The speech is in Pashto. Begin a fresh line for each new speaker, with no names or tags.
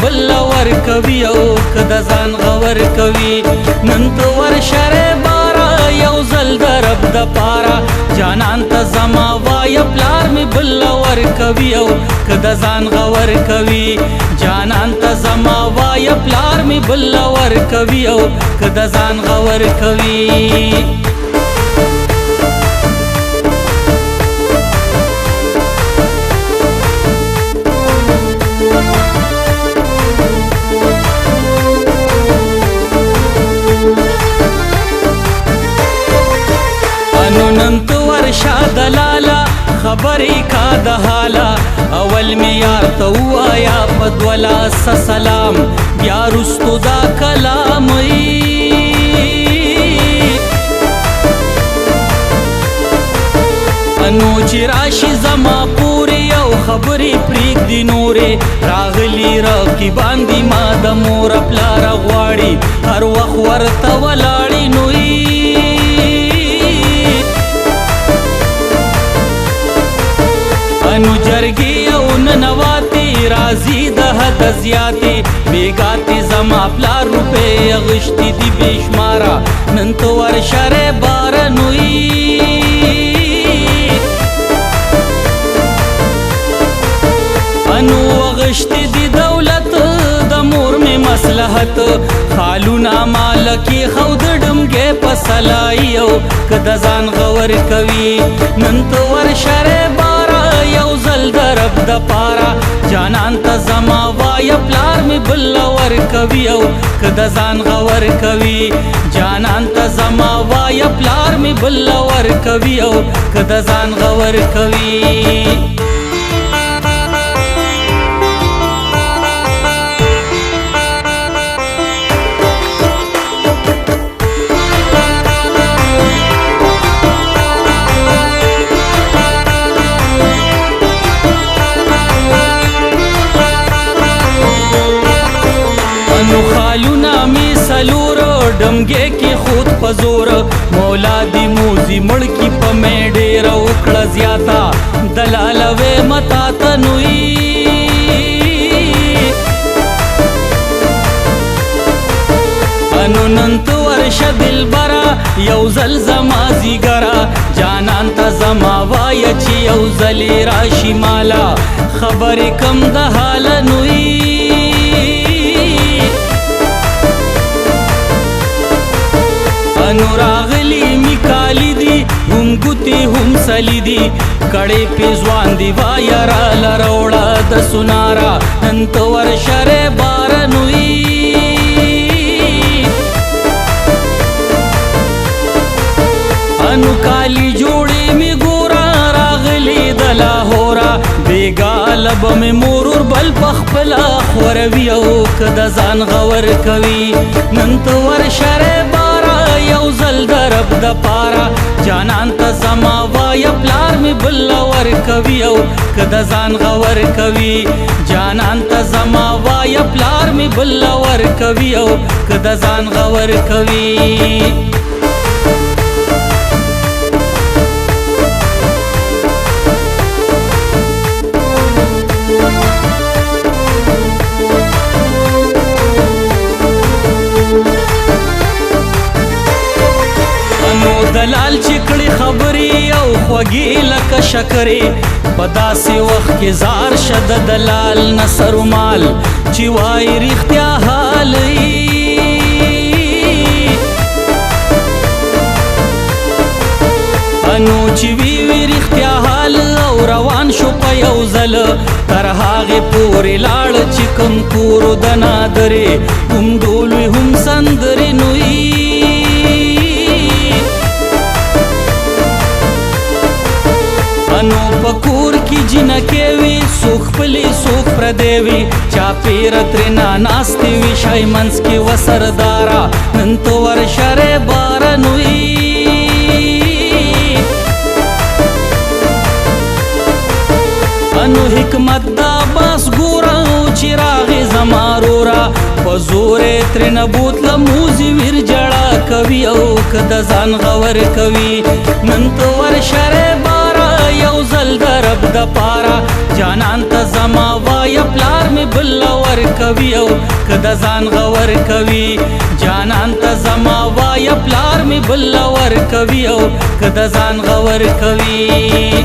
بل ورکوي او که د ځان غور کوي نن ته ورشه بارا یو ځل د رب د پاره جانان ته زما وایه پلار مې بل ورکوي او که د ځان غور کوي جانان ته زما وایه پلار مې بل ورکوي او که د ځان غور کوي نن تو ورشا دلالا خبری کا دحالا اول می یار تو آیا پدولا سلام بیا رستو دا کلام انو چی راشی زما پوری او خبری پریک دی نوری راغلی راکی باندی ما د مور پلار غواړي هر وخت ورته ولاړی نوی انو جرگی او ننواتی رازی د حد زیاتی بیگاتی زما پلار روپے اغشتی دی بیشمارا نن تو ورشر بارنوی انو اغشتی دی دولت د مور می مصلحت خالونا مالکی خود ډمګه پسلائی او کد ځان غور کوي نن تو ورشر یو ځل د رب د پاره جانان ته زما وایه پلار مې بل ورکوي او که د ځان غور کوي جانان ته زما وایه پلار مې بل ورکوي او که د ځان غور کوي خالونا می سلورو ډمګه کی خود پزور مولا دی موزی مړکی په مې ډېر وکړه زیاتا دلال و متا تنوي انو نن تو ورشه دلبرا یو زل زما زیګرا جانان ته زما وایه چې یو زلی راشي مالا خبرې کم د حال نوي انو راغلی می کالی دی هم گوتی هم سلی دی کڑی پیزوان دی وایا را لروڑا د سنارا انت ورشر بارنوی انو کالی جوڑی می گورا راغلی دلا ہورا بیگا لب می مورور بل پخپلا خوروی او کد ځان غور کوي ننت ورشر یو ځل د رب د پاره جانان ته زما وایه پلار مې بل ورکوي او که د ځان غور کوي جانان ته زما وایه پلار مې بل ورکوي او که د ځان غور کوي دلال چکړي خبري او خوږي لکه شکرې په داسې وخت کې زار شد دلال نصر مال چې وای رښتیا حال انو چې وی رښتیا حال او روان شو په یو ځل تر هغې پورې لاړ چې کوم کور د نادرې هم ډولوي هم سندرې نوي انو پکور کی جنکې وي سوخ پلی سوخ پردیوي چا پیر ترنا ناستی وي شای منس کی وسردارا نن تو ورشر بارنوي انو حکمت دا باس ګورا چراغ زمارورا پزورې ترنا بوتل موزي ور جړه کوي او کد ځان غور کوي نن تو ورشر یو ځل د رب د پاره جانان ته زما وایه پلار مې بل ورکوي او که د ځان غور کوي جانان ته زما وایه پلار مې بل ورکوي او که د ځان غور کوي